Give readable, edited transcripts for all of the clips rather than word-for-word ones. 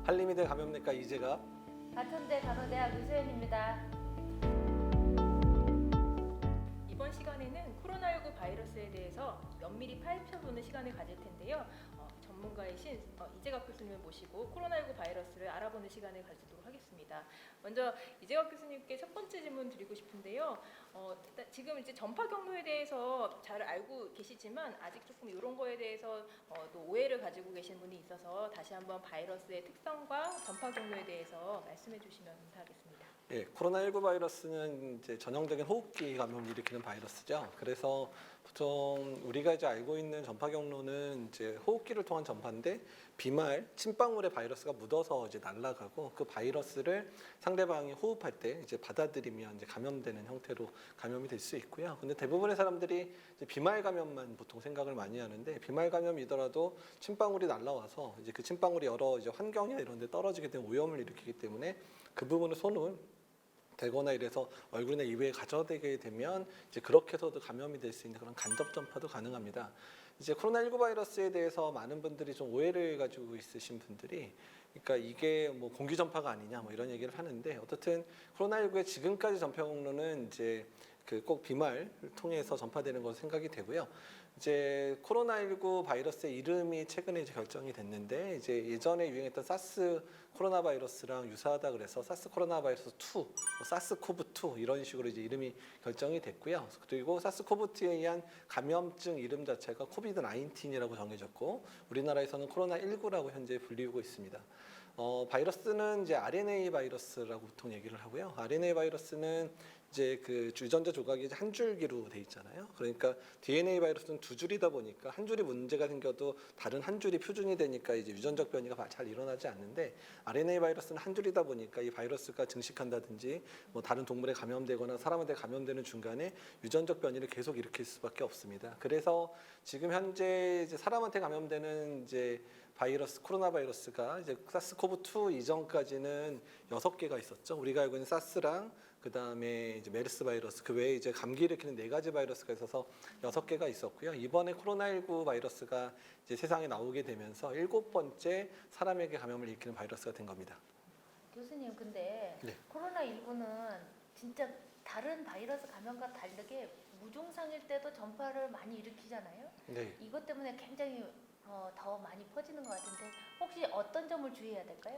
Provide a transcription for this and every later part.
한림이대 감염내과 이재갑. 가천대 간호대학 유소연입니다. 이번 시간에는 코로나19 바이러스에 대해서 면밀히 파헤쳐보는 시간을 가질 텐데요. 전문가이신 이재갑 교수님을 모시고 코로나19 바이러스를 알아보는 시간을 가지도록 하겠습니다. 먼저 이재갑 교수님께 첫 번째 질문 드리고 싶은데요. 지금 이제 전파 경로에 대해서 잘 알고 계시지만 아직 조금 이런 거에 대해서 또 오해를 가지고 계신 분이 있어서 다시 한번 바이러스의 특성과 전파 경로에 대해서 말씀해 주시면 감사하겠습니다. 예, 코로나19 바이러스는 이제 전형적인 호흡기 감염을 일으키는 바이러스죠. 그래서 보통 우리가 이제 알고 있는 전파 경로는 이제 호흡기를 통한 전파인데 비말, 침방울에 바이러스가 묻어서 이제 날아가고 그 바이러스를 상대방이 호흡할 때 이제 받아들이면 이제 감염되는 형태로 감염이 될 수 있고요. 근데 대부분의 사람들이 이제 비말 감염만 보통 생각을 많이 하는데 비말 감염이더라도 침방울이 날아와서 이제 그 침방울이 여러 이제 환경이나 이런 데 떨어지게 되면 오염을 일으키기 때문에 그 부분을 손을 대거나 이래서 얼굴이나 입에 가져대게 되면 이제 그렇게 해서도 감염이 될 수 있는 그런 간접 전파도 가능합니다. 이제 코로나19 바이러스에 대해서 많은 분들이 좀 오해를 가지고 있으신 분들이 그러니까 이게 뭐 공기 전파가 아니냐 뭐 이런 얘기를 하는데 어떻든 코로나19의 지금까지 전파 경로는 이제 그 꼭 비말을 통해서 전파되는 것으로 생각이 되고요. 이제 코로나19 바이러스의 이름이 최근에 이제 결정이 됐는데 이제 예전에 유행했던 사스 코로나 바이러스랑 유사하다 그래서 사스 코로나 바이러스 2, 사스 코브 2 이런 식으로 이제 이름이 결정이 됐고요. 그리고 사스 코브 2에 의한 감염증 이름 자체가 코비드 19이라고 정해졌고 우리나라에서는 코로나 19라고 현재 불리우고 있습니다. 바이러스는 이제 RNA 바이러스라고 보통 얘기를 하고요. RNA 바이러스는 이제 그 유전자 조각이 한 줄기로 돼 있잖아요. 그러니까 DNA 바이러스는 두 줄이다 보니까 한 줄이 문제가 생겨도 다른 한 줄이 표준이 되니까 이제 유전적 변이가 잘 일어나지 않는데 RNA 바이러스는 한 줄이다 보니까 이 바이러스가 증식한다든지 뭐 다른 동물에 감염되거나 사람한테 감염되는 중간에 유전적 변이를 계속 일으킬 수밖에 없습니다. 그래서 지금 현재 이제 사람한테 감염되는 이제 바이러스 코로나 바이러스가 이제 사스코브2 이전까지는 6개가 있었죠. 우리가 알고 있는 사스랑 그다음에 이제 메르스 바이러스 그 외에 이제 감기 일으키는 4가지 바이러스가 있어서 6개가 있었고요. 이번에 코로나19 바이러스가 이제 세상에 나오게 되면서 7번째 사람에게 감염을 일으키는 바이러스가 된 겁니다. 교수님, 근데 네. 코로나19는 진짜 다른 바이러스 감염과 다르게 무증상일 때도 전파를 많이 일으키잖아요. 네. 이것 때문에 굉장히 더 많이 퍼지는 것 같은데 혹시 어떤 점을 주의해야 될까요?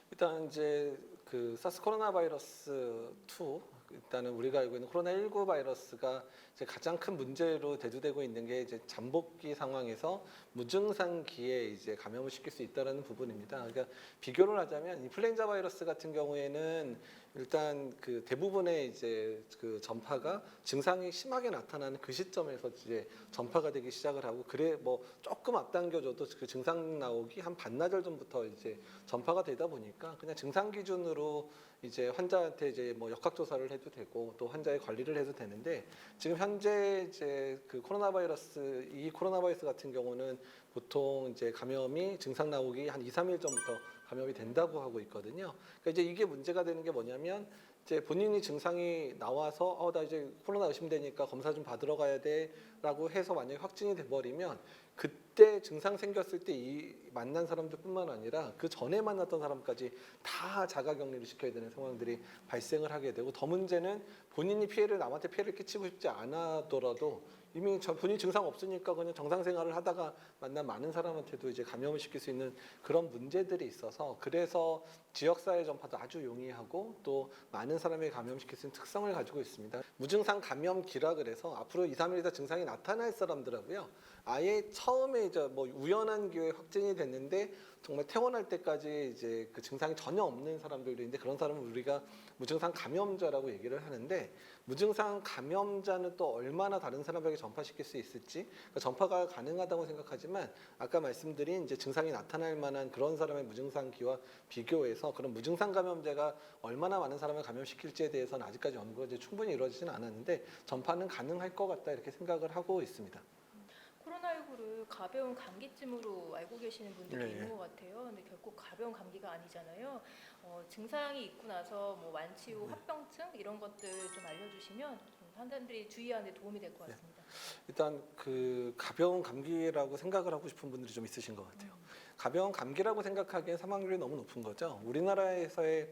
일단 이제 그 사스 코로나 바이러스 2 일단은 우리가 알고 있는 코로나19 바이러스가 이제 가장 큰 문제로 대두되고 있는 게 이제 잠복기 상황에서 무증상기에 이제 감염을 시킬 수 있다라는 부분입니다. 그러니까 비교를 하자면 인플루엔자 바이러스 같은 경우에는 일단 그 대부분의 이제 그 전파가 증상이 심하게 나타나는 그 시점에서 이제 전파가 되기 시작을 하고 그래 뭐 조금 앞당겨줘도 그 증상 나오기 한 반나절 전부터 이제 전파가 되다 보니까 그냥 증상 기준으로 이제 환자한테 이제 뭐 역학 조사를 해도 되고 또 환자의 관리를 해도 되는데 지금 현재 이제 그 코로나 바이러스 이 코로나 바이러스 같은 경우는 보통 이제 감염이 증상 나오기 한 2, 3일 전부터 감염이 된다고 하고 있거든요. 그러니까 이제 이게 문제가 되는 게 뭐냐면 이제 본인이 증상이 나와서 나 이제 코로나 의심되니까 검사 좀 받으러 가야 돼라고 해서 만약에 확진이 돼 버리면 그때 증상 생겼을 때 이 만난 사람들뿐만 아니라 그 전에 만났던 사람까지 다 자가격리를 시켜야 되는 상황들이 발생을 하게 되고 더 문제는 본인이 남한테 피해를 끼치고 싶지 않아더라도 이미 본인 증상 없으니까 그냥 정상 생활을 하다가 만난 많은 사람한테도 이제 감염을 시킬 수 있는 그런 문제들이 있어서 그래서 지역사회 전파도 아주 용이하고 또 많은 사람에게 감염시킬 수 있는 특성을 가지고 있습니다. 무증상 감염기라 그래서 앞으로 2, 3일 있다 증상이 나타날 사람들하고요. 아예 처음에 이제 뭐 우연한 기회에 확진이 됐는데 정말 퇴원할 때까지 이제 그 증상이 전혀 없는 사람들도 있는데 그런 사람은 우리가 무증상 감염자라고 얘기를 하는데 무증상 감염자는 또 얼마나 다른 사람에게 전파시킬 수 있을지 그러니까 전파가 가능하다고 생각하지만 아까 말씀드린 이제 증상이 나타날 만한 그런 사람의 무증상기와 비교해서 그런 무증상 감염자가 얼마나 많은 사람을 감염시킬지에 대해서는 아직까지 연구가 이제 충분히 이루어지지는 않았는데 전파는 가능할 것 같다 이렇게 생각을 하고 있습니다. 코로나19를 가벼운 감기쯤으로 알고 계시는 분들이 네. 있는 것 같아요. 근데 결국 가벼운 감기가 아니잖아요. 증상이 있고 나서 뭐 완치 후 합병증 이런 것들 좀 알려주시면 환자들이 주의하는 데 도움이 될 것 같습니다. 일단 그 가벼운 감기라고 생각을 하고 싶은 분들이 좀 있으신 것 같아요. 가벼운 감기라고 생각하기엔 사망률이 너무 높은 거죠. 우리나라에서의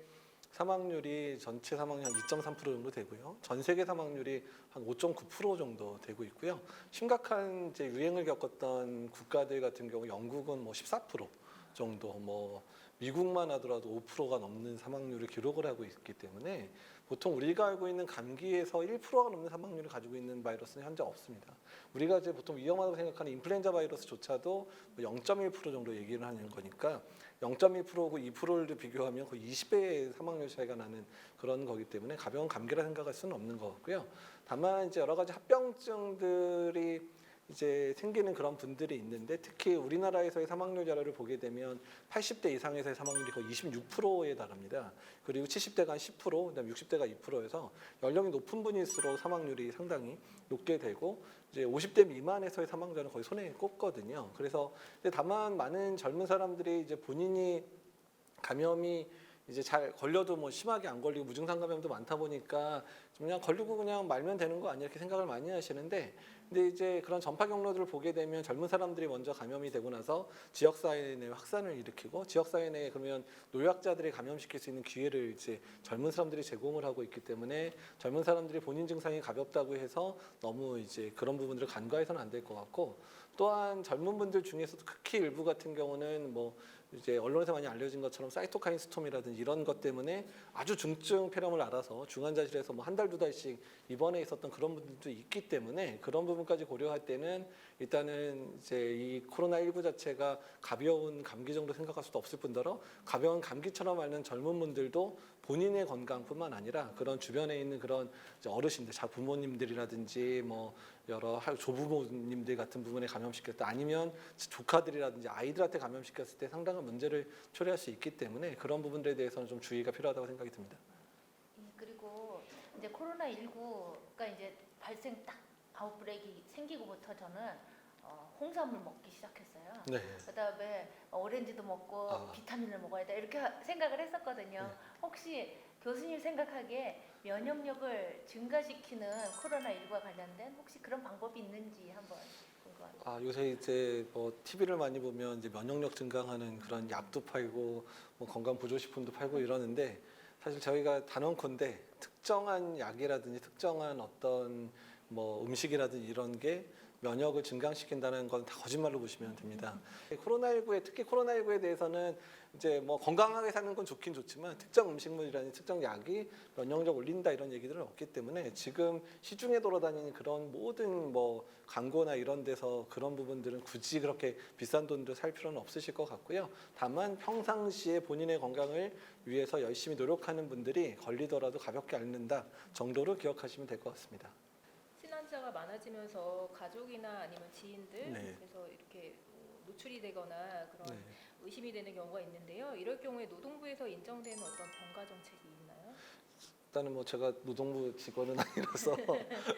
사망률이 전체 사망률 한 2.3% 정도 되고요. 전 세계 사망률이 한 5.9% 정도 되고 있고요. 심각한 이제 유행을 겪었던 국가들 같은 경우 영국은 뭐 14% 정도, 뭐 미국만 하더라도 5%가 넘는 사망률을 기록을 하고 있기 때문에 보통 우리가 알고 있는 감기에서 1%가 넘는 사망률을 가지고 있는 바이러스는 현재 없습니다. 우리가 이제 보통 위험하다고 생각하는 인플루엔자 바이러스조차도 0.1% 정도 얘기를 하는 거니까 0.1%고 2%를 비교하면 거의 20배의 사망률 차이가 나는 그런 거기 때문에 가벼운 감기라 생각할 수는 없는 것 같고요. 다만 이제 여러 가지 합병증들이 이제 생기는 그런 분들이 있는데 특히 우리나라에서의 사망률 자료를 보게 되면 80대 이상에서의 사망률이 거의 26%에 달합니다. 그리고 70대가 한 10%, 그다음에 60대가 2%에서 연령이 높은 분일수록 사망률이 상당히 높게 되고 이제 50대 미만에서의 사망자는 거의 손에 꼽거든요. 그래서 다만 많은 젊은 사람들이 이제 본인이 감염이 이제 잘 걸려도 뭐 심하게 안 걸리고 무증상 감염도 많다 보니까 그냥 걸리고 그냥 말면 되는 거 아니야 이렇게 생각을 많이 하시는데 근데 이제 그런 전파 경로들을 보게 되면 젊은 사람들이 먼저 감염이 되고 나서 지역 사회 내 확산을 일으키고 지역 사회 내에 그러면 노약자들이 감염시킬 수 있는 기회를 이제 젊은 사람들이 제공을 하고 있기 때문에 젊은 사람들이 본인 증상이 가볍다고 해서 너무 이제 그런 부분들을 간과해서는 안 될 것 같고 또한 젊은 분들 중에서도 극히 일부 같은 경우는 뭐 이제 언론에서 많이 알려진 것처럼 사이토카인 스톰이라든지 이런 것 때문에 아주 중증 폐렴을 알아서 중환자실에서 뭐 한 달, 두 달씩 입원해 있었던 그런 분들도 있기 때문에 그런 부분까지 고려할 때는 일단은 이제 이 코로나19 자체가 가벼운 감기 정도 생각할 수도 없을 뿐더러 가벼운 감기처럼 앓는 젊은 분들도 본인의 건강뿐만 아니라 그런 주변에 있는 그런 이제 어르신들, 부모님들이라든지 뭐 여러 조부모님들 같은 부분에 감염시켰을 때 아니면 조카들이라든지 아이들한테 감염시켰을 때 상당한 문제를 초래할 수 있기 때문에 그런 부분들에 대해서는 좀 주의가 필요하다고 생각이 듭니다. 그리고 이제 코로나19가 이제 발생 딱 아웃브레이크 생기고부터 저는 홍삼을 먹기 시작했어요. 네. 그다음에 오렌지도 먹고 비타민을 먹어야 돼 이렇게 생각을 했었거든요. 네. 혹시 교수님 생각하기에 면역력을 증가시키는 코로나19와 관련된 혹시 그런 방법이 있는지 한번 궁금합니다. 요새 이제 뭐 TV를 많이 보면 이제 면역력 증강하는 그런 약도 팔고 뭐 건강 보조식품도 팔고 이러는데 사실 저희가 단언컨대 특정한 약이라든지 특정한 어떤 뭐 음식이라든지 이런 게 면역을 증강시킨다는 건 다 거짓말로 보시면 됩니다. 코로나19에 특히 코로나19에 대해서는 이제 뭐 건강하게 사는 건 좋긴 좋지만 특정 음식물이라든지 특정 약이 면역력 올린다 이런 얘기들은 없기 때문에 지금 시중에 돌아다니는 그런 모든 뭐 광고나 이런 데서 그런 부분들은 굳이 그렇게 비싼 돈으로 살 필요는 없으실 것 같고요. 다만 평상시에 본인의 건강을 위해서 열심히 노력하는 분들이 걸리더라도 가볍게 앓는다 정도로 기억하시면 될 것 같습니다. 신환자가 많아지면서 가족이나 아니면 지인들 네. 그래서 이렇게 노출이 되거나 그런 네. 의심이 되는 경우가 있는데요. 이럴 경우에 노동부에서 인정되는 어떤 병가 정책이 있나요? 일단은 뭐 제가 노동부 직원은 아니라서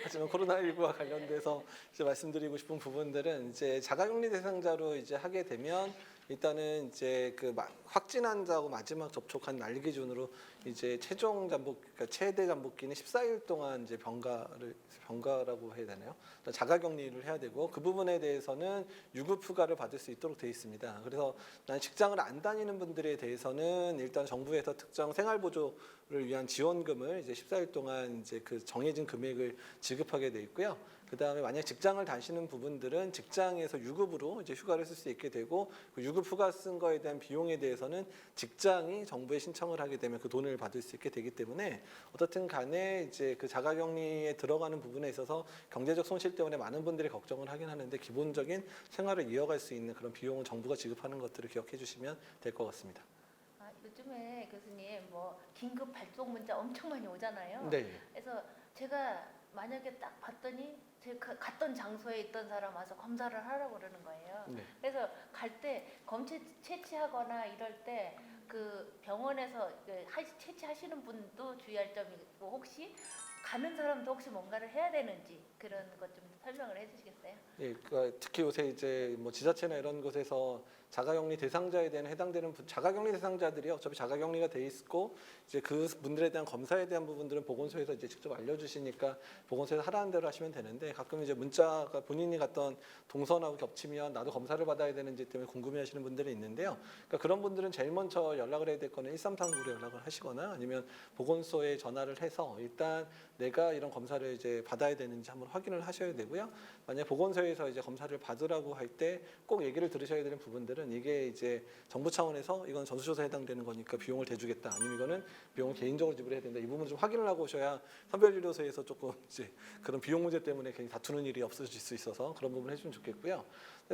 하지만 코로나19와 관련돼서 이제 말씀드리고 싶은 부분들은 이제 자가격리 대상자로 이제 하게 되면 일단은 이제 그 확진 환자하고 마지막 접촉한 날 기준으로 이제 최종 잠복, 그러니까 최대 잠복기는 14일 동안 이제 병가라고 해야 되나요? 자가격리를 해야 되고 그 부분에 대해서는 유급 휴가를 받을 수 있도록 되어 있습니다. 그래서 난 직장을 안 다니는 분들에 대해서는 일단 정부에서 특정 생활보조를 위한 지원금을 이제 14일 동안 이제 그 정해진 금액을 지급하게 돼 있고요. 그다음에 만약 직장을 다니시는 부분들은 직장에서 유급으로 이제 휴가를 쓸 수 있게 되고 그 유급 휴가 쓴 거에 대한 비용에 대해서는 직장이 정부에 신청을 하게 되면 그 돈을 받을 수 있게 되기 때문에 어떻든 간에 이제 그 자가격리에 들어가는 부분에 있어서 경제적 손실 때문에 많은 분들이 걱정을 하긴 하는데 기본적인 생활을 이어갈 수 있는 그런 비용을 정부가 지급하는 것들을 기억해 주시면 될 것 같습니다. 요즘에 교수님 뭐 긴급 발송 문자 엄청 많이 오잖아요. 네. 그래서 제가 만약에 딱 봤더니 제가 갔던 장소에 있던 사람 와서 검사를 하라고 그러는 거예요. 네. 그래서 갈 때 검체 채취하거나 이럴 때 그 병원에서 채취하시는 분도 주의할 점이 있고 혹시 가는 사람도 혹시 뭔가를 해야 되는지 그런 것 좀 설명을 해주시겠어요? 예, 그러니까 특히 요새 이제 뭐 지자체나 이런 곳에서 자가격리 대상자에 대한 해당되는 자가격리 대상자들이 어차피 자가격리가 돼 있고 이제 그 분들에 대한 검사에 대한 부분들은 보건소에서 이제 직접 알려주시니까 보건소에서 하라는 대로 하시면 되는데 가끔 이제 문자가 본인이 갔던 동선하고 겹치면 나도 검사를 받아야 되는지 때문에 궁금해하시는 분들이 있는데요. 그러니까 그런 분들은 제일 먼저 연락을 해야 될 거는 1339로 연락을 하시거나 아니면 보건소에 전화를 해서 일단 내가 이런 검사를 이제 받아야 되는지 한번 확인을 하셔야 되고요. 만약 보건소에서 이제 검사를 받으라고 할 때 꼭 얘기를 들으셔야 되는 부분들은 이게 이제 정부 차원에서 이건 전수조사에 해당되는 거니까 비용을 대주겠다. 아니면 이거는 비용을 개인적으로 지불해야 된다. 이 부분을 좀 확인을 하고 오셔야 선별진료소에서 조금 이제 그런 비용 문제 때문에 괜히 다투는 일이 없어질 수 있어서 그런 부분 해주면 좋겠고요.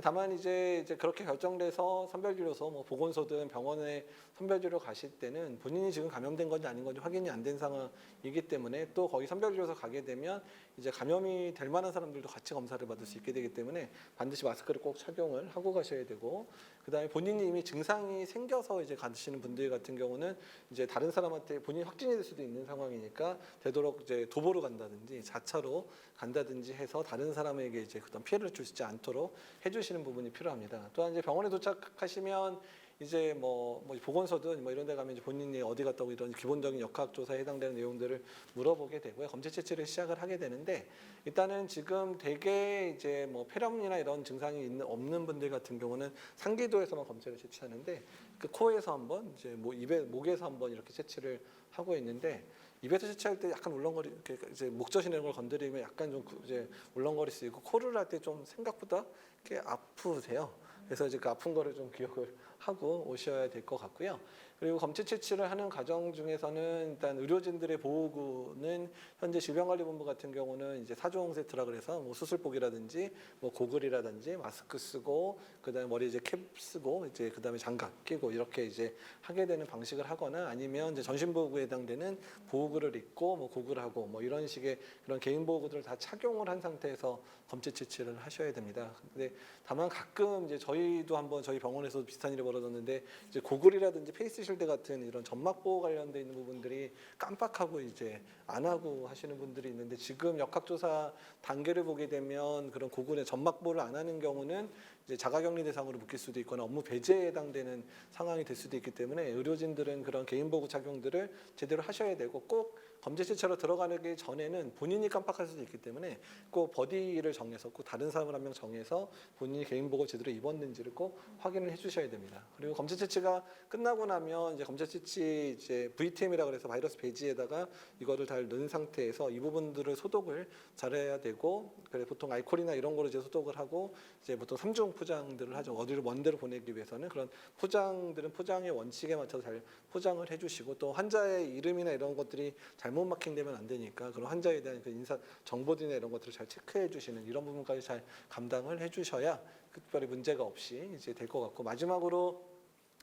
다만 이제 그렇게 결정돼서 선별진료소, 뭐 보건소든 병원에 선별진료 가실 때는 본인이 지금 감염된 건지 아닌 건지 확인이 안 된 상황이기 때문에 또 거기 선별진료소 가게 되면 이제 감염이 될 만한 사람들도 같이 검사를 받을 수 있게 되기 때문에 반드시 마스크를 꼭 착용을 하고 가셔야 되고, 그다음에 본인이 이미 증상이 생겨서 이제 가시는 분들 같은 경우는 이제 다른 사람한테 본인이 확진이 될 수도 있는 상황이니까 되도록 이제 도보로 간다든지 자차로 간다든지 해서 다른 사람에게 이제 어떤 피해를 주지 않도록 해주시는 부분이 필요합니다. 또한 이제 병원에 도착하시면 이제 뭐 보건소든 뭐 이런 데 가면 이제 본인이 어디 갔다 오고 이런 기본적인 역학 조사에 해당되는 내용들을 물어보게 되고요. 검체 채취를 시작을 하게 되는데 일단은 지금 대개 이제 뭐 폐렴이나 이런 증상이 없는 분들 같은 경우는 상기도에서만 검체를 채취하는데 그 코에서 한번 이제 뭐 입에 목에서 한번 이렇게 채취를 하고 있는데 입에서 채취할 때 약간 울렁거리 이렇게 이제 목젖이나 이런 걸 건드리면 약간 좀 이제 울렁거릴 수 있고 코를 할 때 좀 생각보다 이렇게 아프세요. 그래서 이제 그 아픈 거를 좀 기억을 하고 오셔야 될 것 같고요. 그리고 검체 채취를 하는 과정 중에서는 일단 의료진들의 보호구는 현재 질병관리본부 같은 경우는 이제 4종 세트라 그래서 뭐 수술복이라든지 뭐 고글이라든지 마스크 쓰고 그다음에 머리 이제 캡 쓰고 이제 그다음에 장갑 끼고 이렇게 이제 하게 되는 방식을 하거나 아니면 이제 전신보호구에 해당되는 보호구를 입고 뭐 고글하고 뭐 이런 식의 그런 개인 보호구들을 다 착용을 한 상태에서 검체 채취를 하셔야 됩니다. 근데 다만 가끔 이제 저희도 한번 저희 병원에서 비슷한 일이 벌어졌는데 이제 고글이라든지 페이스실드 같은 이런 점막 보호 관련돼 있는 부분들이 깜빡하고 이제 안 하고 하시는 분들이 있는데 지금 역학조사 단계를 보게 되면 그런 고글의 점막 보호를 안 하는 경우는 이제 자가격리 대상으로 묶일 수도 있거나 업무 배제에 해당되는 상황이 될 수도 있기 때문에 의료진들은 그런 개인 보호 착용들을 제대로 하셔야 되고 꼭 검체 채취로 들어가기 전에는 본인이 깜빡할 수도 있기 때문에 꼭 버디를 정해서 꼭 다른 사람을 한 명 정해서 본인이 개인 보호 제대로 입었는지를 꼭 확인을 해주셔야 됩니다. 그리고 검체 채취가 끝나고 나면 이제 검체 채취 이제 VTM이라 그래서 바이러스 배지에다가 이거를 잘 넣은 상태에서 이 부분들을 소독을 잘해야 되고, 그래 보통 알코올이나 이런 거로 이제 소독을 하고 이제 보통 3중 포장들을 하죠. 어디를 먼 데로 보내기 위해서는 그런 포장들은 포장의 원칙에 맞춰서 잘 포장을 해주시고 또 환자의 이름이나 이런 것들이 잘못 마킹되면 안 되니까 그런 환자에 대한 그 인사 정보들이나 이런 것들을 잘 체크해 주시는 이런 부분까지 잘 감당을 해주셔야 특별히 문제가 없이 이제 될 것 같고, 마지막으로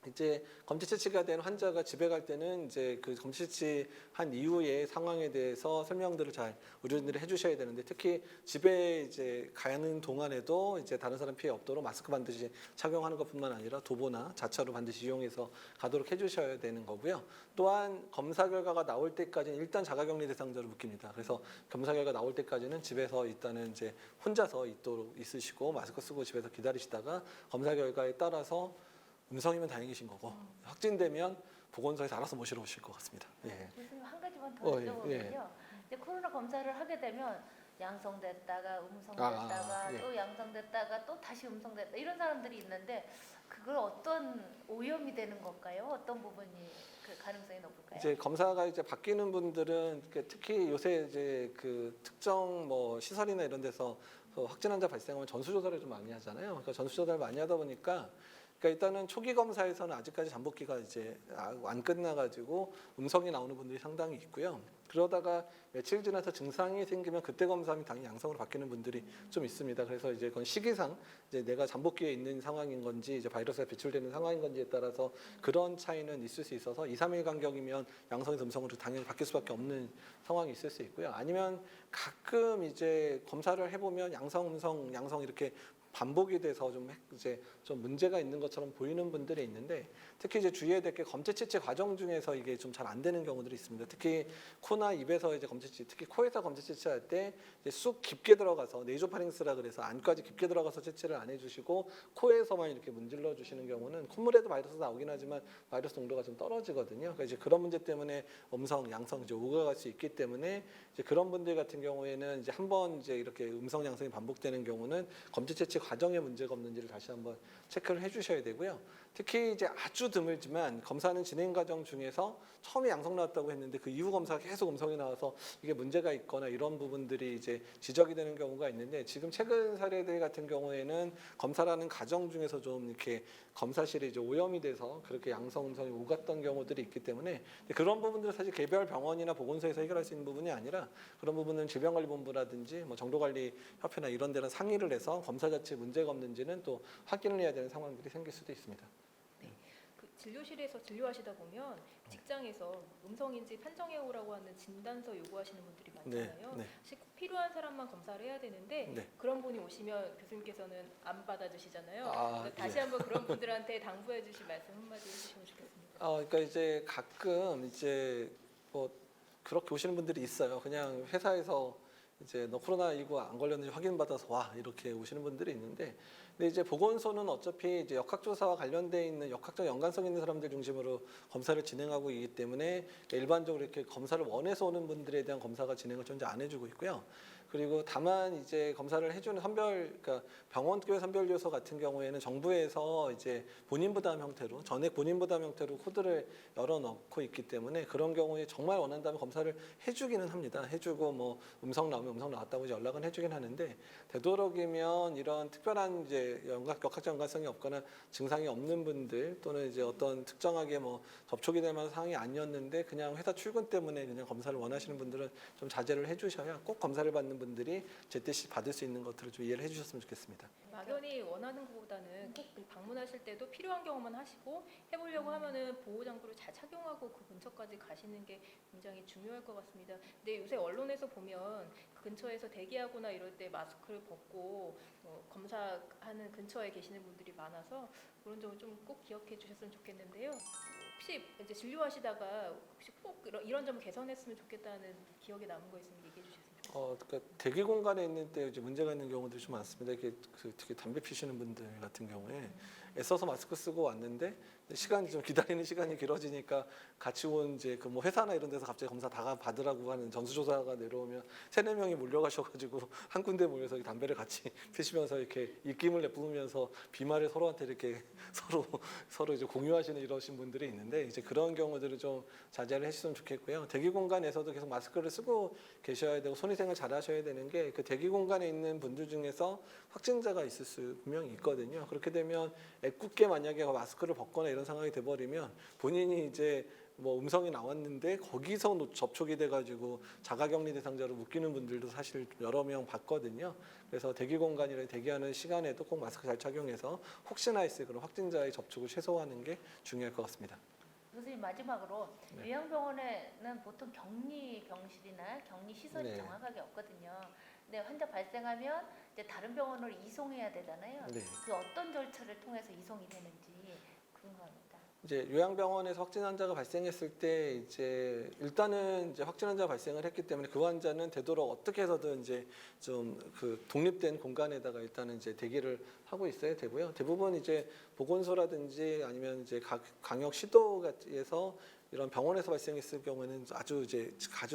이제 검체 채취가 된 환자가 집에 갈 때는 이제 그 검체 채취한 이후의 상황에 대해서 설명들을 잘 의료진들이 해주셔야 되는데 특히 집에 이제 가는 동안에도 이제 다른 사람 피해 없도록 마스크 반드시 착용하는 것뿐만 아니라 도보나 자차로 반드시 이용해서 가도록 해주셔야 되는 거고요. 또한 검사 결과가 나올 때까지는 일단 자가격리 대상자로 묶입니다. 그래서 검사 결과 나올 때까지는 집에서 일단은 이제 혼자서 있도록 있으시고 마스크 쓰고 집에서 기다리시다가 검사 결과에 따라서 음성이면 다행이신 거고 확진되면 보건소에서 알아서 모시러 오실 것 같습니다. 예. 교수님 한 가지만 더 예, 여쭤보면요. 예. 이제 코로나 검사를 하게 되면 양성됐다가 음성됐다가 예. 또 양성됐다가 또 다시 음성됐다 이런 사람들이 있는데 그걸 어떤 오염이 되는 걸까요? 어떤 부분이 그 가능성이 높을까요? 이제 검사가 이제 바뀌는 분들은 특히 요새 이제 그 특정 뭐 시설이나 이런 데서 확진 환자 발생하면 전수조사를 좀 많이 하잖아요. 그러니까 전수조사를 많이 하다 보니까 그러니까 일단은 초기 검사에서는 아직까지 잠복기가 이제 안 끝나가지고 음성이 나오는 분들이 상당히 있고요. 그러다가 며칠 지나서 증상이 생기면 그때 검사하면 당연히 양성으로 바뀌는 분들이 좀 있습니다. 그래서 이제 그건 시기상 이제 내가 잠복기에 있는 상황인 건지 이제 바이러스가 배출되는 상황인 건지에 따라서 그런 차이는 있을 수 있어서 2, 3일 간격이면 양성에서 음성으로 당연히 바뀔 수밖에 없는 상황이 있을 수 있고요. 아니면 가끔 이제 검사를 해보면 양성, 음성, 양성 이렇게 반복이 돼서 좀 문제가 있는 것처럼 보이는 분들이 있는데 특히 이제 주의해야 될 게 검체 채취 과정 중에서 이게 좀 잘 안 되는 경우들이 있습니다. 특히 코나 입에서 이제 검체 채취, 특히 코에서 검체 채취할 때 쑥 깊게 들어가서 네이조파링스라 그래서 안까지 깊게 들어가서 채취를 안 해주시고 코에서만 이렇게 문질러 주시는 경우는 콧물에도 바이러스 나오긴 하지만 바이러스 농도가 좀 떨어지거든요. 그러니까 이제 그런 문제 때문에 음성, 양성 이제 오가갈 수 있기 때문에 이제 그런 분들 같은 경우에는 이제 한번 이제 이렇게 음성, 양성이 반복되는 경우는 검체 채취 과정에 문제가 없는지를 다시 한번 체크를 해주셔야 되고요. 특히 이제 아주 드물지만 검사는 진행 과정 중에서 처음에 양성 나왔다고 했는데 그 이후 검사가 계속 음성이 나와서 이게 문제가 있거나 이런 부분들이 이제 지적이 되는 경우가 있는데 지금 최근 사례들 같은 경우에는 검사라는 과정 중에서 좀 이렇게 검사실에 이제 오염이 돼서 그렇게 양성 음성이 오갔던 경우들이 있기 때문에 그런 부분들은 사실 개별 병원이나 보건소에서 해결할 수 있는 부분이 아니라 그런 부분은 질병관리본부라든지 뭐 정도관리협회나 이런 데랑 상의를 해서 검사 자체 문제가 없는지는 또 확인을 해야 되는 상황들이 생길 수도 있습니다. 그 진료실에서 진료하시다 보면 직장에서 음성인지 판정해 오라고 하는 진단서 요구하시는 분들이 많잖아요. 네. 사실 꼭 필요한 사람만 검사를 해야 되는데 네. 그런 분이 오시면 교수님께서는 안 받아주시잖아요. 아, 그래서 다시 예. 한번 그런 분들한테 당부해 주실 말씀 한마디 해주시면 좋겠습니다. 그러니까 이제 가끔 이제 뭐 그렇게 오시는 분들이 있어요. 그냥 회사에서 이제 너 코로나19 안 걸렸는지 확인받아서 와 이렇게 오시는 분들이 있는데 근데 이제 보건소는 어차피 이제 역학조사와 관련돼 있는 역학적 연관성 있는 사람들 중심으로 검사를 진행하고 있기 때문에 일반적으로 이렇게 검사를 원해서 오는 분들에 대한 검사가 진행을 전혀 안 해주고 있고요. 그리고 다만 이제 검사를 해주는 그러니까 병원교회 선별요소 같은 경우에는 정부에서 이제 본인 부담 형태로 전액 본인 부담 형태로 코드를 열어놓고 있기 때문에 그런 경우에 정말 원한다면 검사를 해주기는 합니다. 해주고 뭐 음성 나오면 음성 나왔다고 이제 연락은 해주긴 하는데 되도록이면 이런 특별한 이제 역학적 연관성이 없거나 증상이 없는 분들 또는 이제 어떤 특정하게 뭐 접촉이 될 만한 상황이 아니었는데 그냥 회사 출근 때문에 그냥 검사를 원하시는 분들은 좀 자제를 해주셔야 꼭 검사를 받는 분들이 제때 받을 수 있는 것들을 좀 이해를 해주셨으면 좋겠습니다. 막연히 원하는 것보다는 꼭 방문하실 때도 필요한 경험만 하시고 해보려고 하면은 보호 장구를 잘 착용하고 그 근처까지 가시는 게 굉장히 중요할 것 같습니다. 근데 요새 언론에서 보면 그 근처에서 대기하거나 이럴 때 마스크를 벗고 검사하는 근처에 계시는 분들이 많아서 그런 점을 좀 꼭 기억해 주셨으면 좋겠는데요. 혹시 이제 진료하시다가 혹시 꼭 이런 점을 개선했으면 좋겠다는 기억에 남은 거 있으면 얘기해 주셨으면 좋겠습니다. 그러니까 대기 공간에 있는 때 이제 문제가 있는 경우들이 좀 많습니다. 이게 특히 담배 피시는 분들 같은 경우에 애써서 마스크 쓰고 왔는데 시간이 좀 기다리는 시간이 길어지니까 같이 온 이제 그 뭐 회사나 이런 데서 갑자기 검사 다 받으라고 하는 전수조사가 내려오면 3-4명이 몰려가셔가지고 한 군데 모여서 이 담배를 같이 피시면서 이렇게 입김을 내뿜으면서 비말을 서로한테 이렇게 서로 이제 공유하시는 이러신 분들이 있는데 이제 그런 경우들을 좀 자제를 해주시면 좋겠고요. 대기 공간에서도 계속 마스크를 쓰고 계셔야 되고 손위생을 잘 하셔야 되는 게 그 대기 공간에 있는 분들 중에서 확진자가 있을 수 분명히 있거든요. 그렇게 되면 애꿎게 만약에 마스크를 벗거나 이런 상황이 돼버리면 본인이 이제 뭐 음성이 나왔는데 거기서 접촉이 돼가지고 자가격리 대상자로 묶이는 분들도 사실 여러 명 봤거든요. 그래서 대기 공간이나 대기하는 시간에도 꼭 마스크 잘 착용해서 혹시나 있을 그런 확진자의 접촉을 최소화하는 게 중요할 것 같습니다. 교수님 마지막으로 네. 요양병원에는 보통 격리 병실이나 격리 시설이 네. 정확하게 없거든요. 근데 환자 발생하면 이제 다른 병원으로 이송해야 되잖아요. 네. 그 어떤 절차를 통해서 이송이 되는지 궁금합니다. 이제 요양병원에서 확진 환자가 발생했을 때 이제 일단은 이제 확진 환자가 발생을 했기 때문에 그 환자는 되도록 어떻게 해서든 이제 좀 그 독립된 공간에다가 일단은 이제 대기를 하고 있어야 되고요. 대부분 이제 보건소라든지 아니면 이제 각 광역 시도에서 이런 병원에서 발생했을 경우에는 아주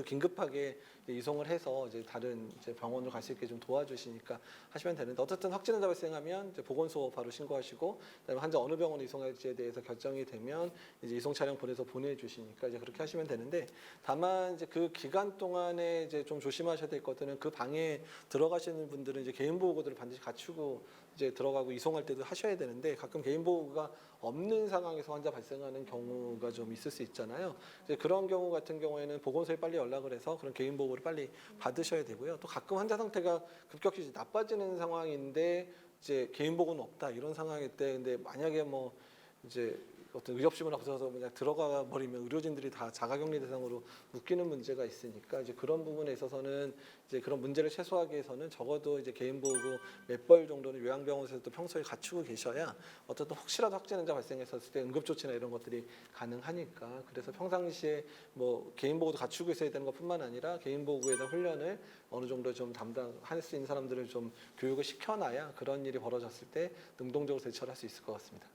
긴급하게 이송을 해서 이제 다른 이제 병원으로 갈 수 있게 좀 도와주시니까 하시면 되는데 어쨌든 확진 환자 발생하면 이제 보건소 바로 신고하시고 그다음에 환자 어느 병원에 이송할지에 대해서 결정이 되면 이제 이송 차량 보내주시니까 이제 그렇게 하시면 되는데 다만 이제 그 기간 동안에 이제 좀 조심하셔야 될 것들은 그 방에 들어가시는 분들은 이제 개인 보호구들을 반드시 갖추고 이제 들어가고 이송할 때도 하셔야 되는데 가끔 개인 보호구가 없는 상황에서 환자 발생하는 경우가 좀 있을 수 있잖아요. 이제 그런 경우 같은 경우에는 보건소에 빨리 연락을 해서 그런 개인 보호를 빨리 받으셔야 되고요. 또 가끔 환자 상태가 급격히 나빠지는 상황인데 이제 개인 보호는 없다 이런 상황일 때 근데 만약에 뭐 이제 어떤 의협심을 앞서서 그냥 들어가 버리면 의료진들이 다 자가격리 대상으로 묶이는 문제가 있으니까 이제 그런 부분에 있어서는 이제 그런 문제를 최소화하기 위해서는 적어도 이제 개인 보호구 몇 벌 정도는 요양병원에서도 평소에 갖추고 계셔야 어쨌든 혹시라도 확진 환자 발생했었을 때 응급조치나 이런 것들이 가능하니까 그래서 평상시에 뭐 개인 보호도 갖추고 있어야 되는 것뿐만 아니라 개인 보호구에 대한 훈련을 어느 정도 좀 담당할 수 있는 사람들을 좀 교육을 시켜놔야 그런 일이 벌어졌을 때 능동적으로 대처를 할 수 있을 것 같습니다.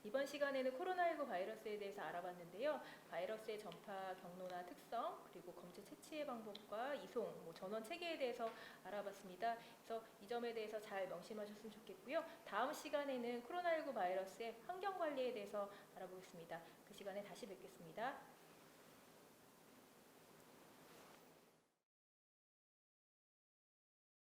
이번 시간에는 코로나19 바이러스에 대해서 알아봤는데요. 바이러스의 전파 경로나 특성, 그리고 검체 채취의 방법과 이송, 전원 체계에 대해서 알아봤습니다. 그래서 이 점에 대해서 잘 명심하셨으면 좋겠고요. 다음 시간에는 코로나19 바이러스의 환경 관리에 대해서 알아보겠습니다. 그 시간에 다시 뵙겠습니다.